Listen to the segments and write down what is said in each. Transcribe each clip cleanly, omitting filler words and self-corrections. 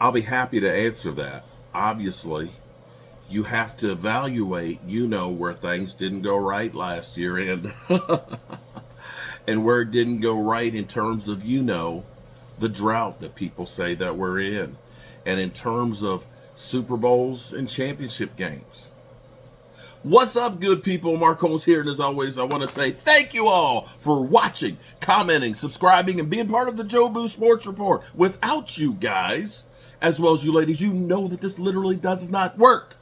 I'll be happy to answer that. Obviously, you have to evaluate, where things didn't go right last year and and where it didn't go right in terms of, the drought that people say that we're in, and in terms of Super Bowls and championship games. What's up, good people? Mark Holmes here, and as always, I want to say thank you all for watching, commenting, subscribing, and being part of the Joe Boo Sports Report. Without you guys, as well as you ladies, you know that this literally does not work.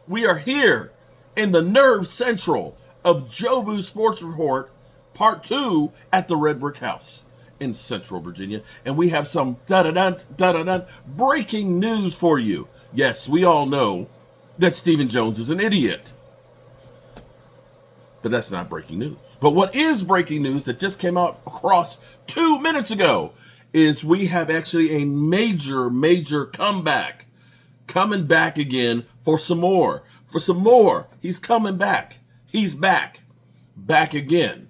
We are here in the nerve central of Joe Boo Sports Report, Part 2 at the Red Brick House in Central Virginia, and we have some breaking news for you. Yes, we all know that Stephen Jones is an idiot. But that's not breaking news. But what is breaking news that just came out across 2 minutes ago is we have actually a major comeback. Coming back again for some more. For some more. He's coming back. He's back. Back again.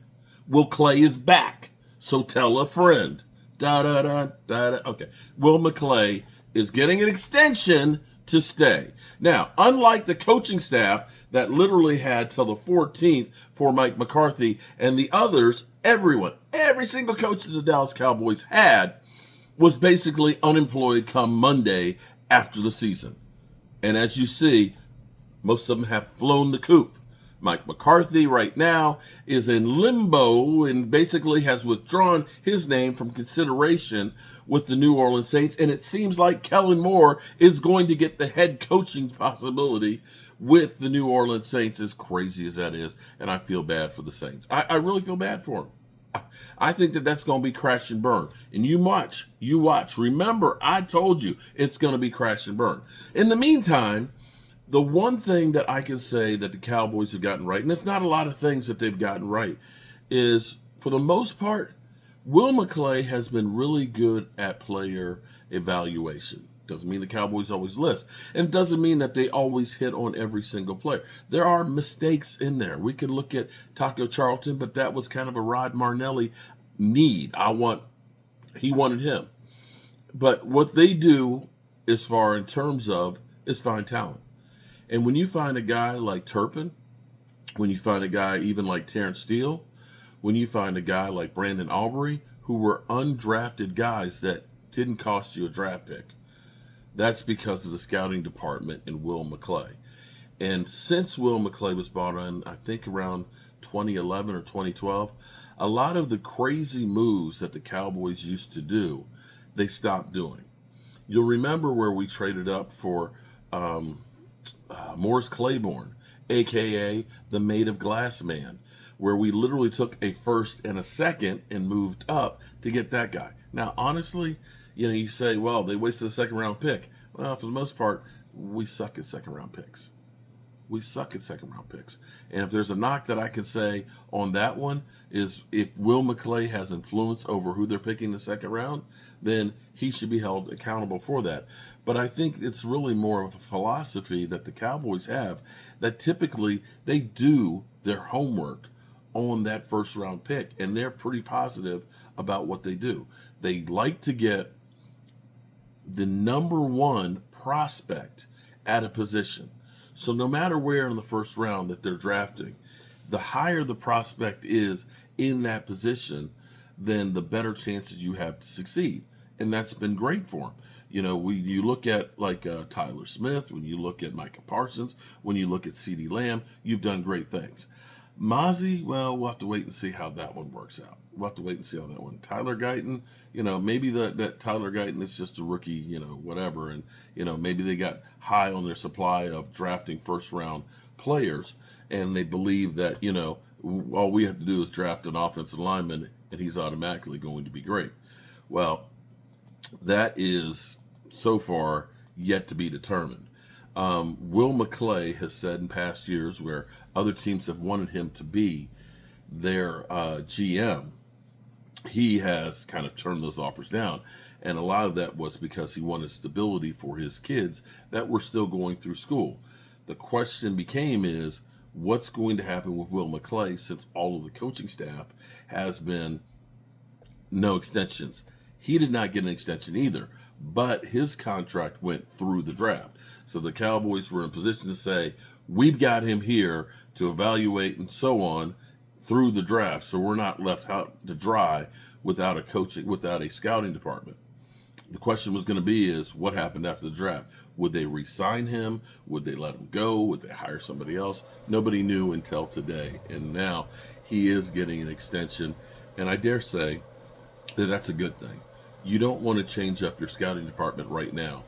McClay is back. So tell a friend. Okay. Will McClay is getting an extension to stay. Now, unlike the coaching staff that literally had till the 14th for Mike McCarthy and the others, everyone, every single coach that the Dallas Cowboys had was basically unemployed come Monday after the season. And as you see, most of them have flown the coop. Mike McCarthy right now is in limbo and basically has withdrawn his name from consideration with the New Orleans Saints. And it seems like Kellen Moore is going to get the head coaching possibility with the New Orleans Saints, as crazy as that is. And I feel bad for the Saints. I really feel bad for them. I think that that's going to be crash and burn. And you watch. Remember, I told you it's going to be crash and burn. In the meantime, the one thing that I can say that the Cowboys have gotten right, and it's not a lot of things that they've gotten right, is for the most part, Will McClay has been really good at player evaluation. Doesn't mean the Cowboys always list. And doesn't mean that they always hit on every single player. There are mistakes in there. We could look at Taco Charlton, but that was kind of a Rod Marnelli need. He wanted him. But what they do as far in terms of is find talent. And when you find a guy like Turpin, when you find a guy even like Terrence Steele, when you find a guy like Brandon Aubrey, who were undrafted guys that didn't cost you a draft pick, that's because of the scouting department and Will McClay. And since Will McClay was brought in, I think around 2011 or 2012, a lot of the crazy moves that the Cowboys used to do, they stopped doing. You'll remember where we traded up for Morris Claiborne, a.k.a. the Made of Glass Man, where we literally took a first and a second and moved up to get that guy. Now, honestly, you say, well, they wasted a second-round pick. Well, for the most part, we suck at second-round picks. And if there's a knock that I can say on that one is if Will McClay has influence over who they're picking in the second round, then he should be held accountable for that. But I think it's really more of a philosophy that the Cowboys have that typically they do their homework on that first-round pick, and they're pretty positive about what they do. They like to get the number one prospect at a position. So no matter where in the first round that they're drafting, the higher the prospect is in that position, then the better chances you have to succeed. And that's been great for them. You look at like Tyler Smith, when you look at Micah Parsons, when you look at CeeDee Lamb, you've done great things. Mozzie, well, we'll have to wait and see how that one works out. Tyler Guyton, maybe that Tyler Guyton is just a rookie, whatever. And, maybe they got high on their supply of drafting first-round players, and they believe that, all we have to do is draft an offensive lineman, and he's automatically going to be great. Well, that is so far yet to be determined. Will McClay has said in past years where other teams have wanted him to be their GM, he has kind of turned those offers down. And a lot of that was because he wanted stability for his kids that were still going through school. The question is, what's going to happen with Will McClay since all of the coaching staff has been no extensions? He did not get an extension either. but his contract went through the draft. So the Cowboys were in a position to say, we've got him here to evaluate and so on through the draft. So we're not left out to dry without a scouting department. The question was going to be is what happened after the draft? Would they re-sign him? Would they let him go? Would they hire somebody else? Nobody knew until today. And now he is getting an extension. And I dare say that that's a good thing. You don't want to change up your scouting department right now.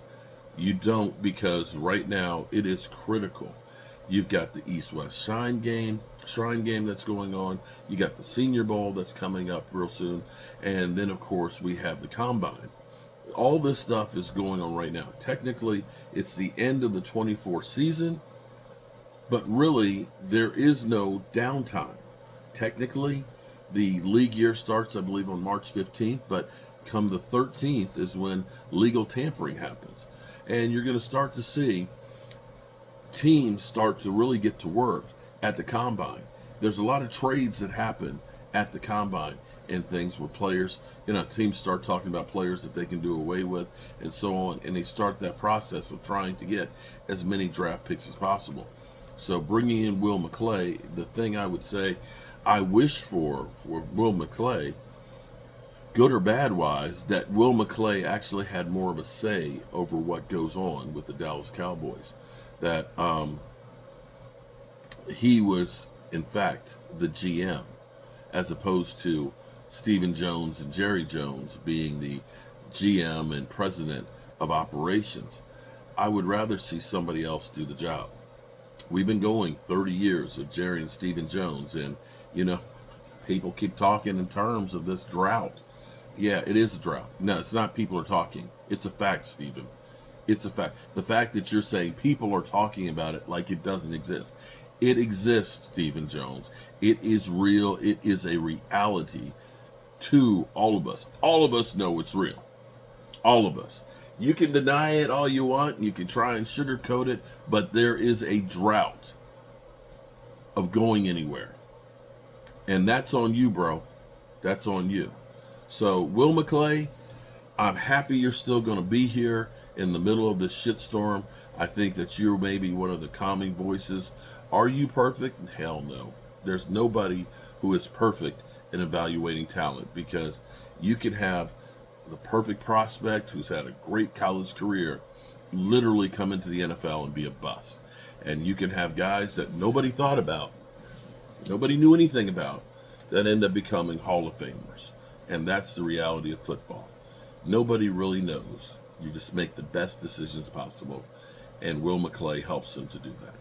You don't, because right now it is critical. You've got the East-West Shrine game that's going on. You got the Senior Bowl that's coming up real soon. And then, of course, we have the Combine. All this stuff is going on right now. Technically, it's the end of the 24 season, but really, there is no downtime. Technically, the league year starts, I believe, on March 15th, but come the 13th is when legal tampering happens. And you're going to start to see teams start to really get to work at the Combine. There's a lot of trades that happen at the Combine and things where players, teams start talking about players that they can do away with and so on, and they start that process of trying to get as many draft picks as possible. So bringing in Will McClay, the thing I would say I wish for Will McClay, good or bad wise, that Will McClay actually had more of a say over what goes on with the Dallas Cowboys. That he was, in fact, the GM, as opposed to Stephen Jones and Jerry Jones being the GM and president of operations. I would rather see somebody else do the job. We've been going 30 years of Jerry and Stephen Jones, and, people keep talking in terms of this drought. Yeah, it is a drought. No, it's not people are talking. It's a fact, Stephen. It's a fact. The fact that you're saying people are talking about it like it doesn't exist. It exists, Stephen Jones. It is real. It is a reality to all of us. All of us know it's real. All of us. You can deny it all you want. You can try and sugarcoat it, but there is a drought of going anywhere. And that's on you, bro. That's on you. So, Will McClay, I'm happy you're still going to be here in the middle of this shitstorm. I think that you're maybe one of the calming voices. Are you perfect? Hell no. There's nobody who is perfect in evaluating talent, because you can have the perfect prospect who's had a great college career literally come into the NFL and be a bust. And you can have guys that nobody thought about, nobody knew anything about, that end up becoming Hall of Famers. And that's the reality of football. Nobody really knows. You just make the best decisions possible. And Will McClay helps them to do that.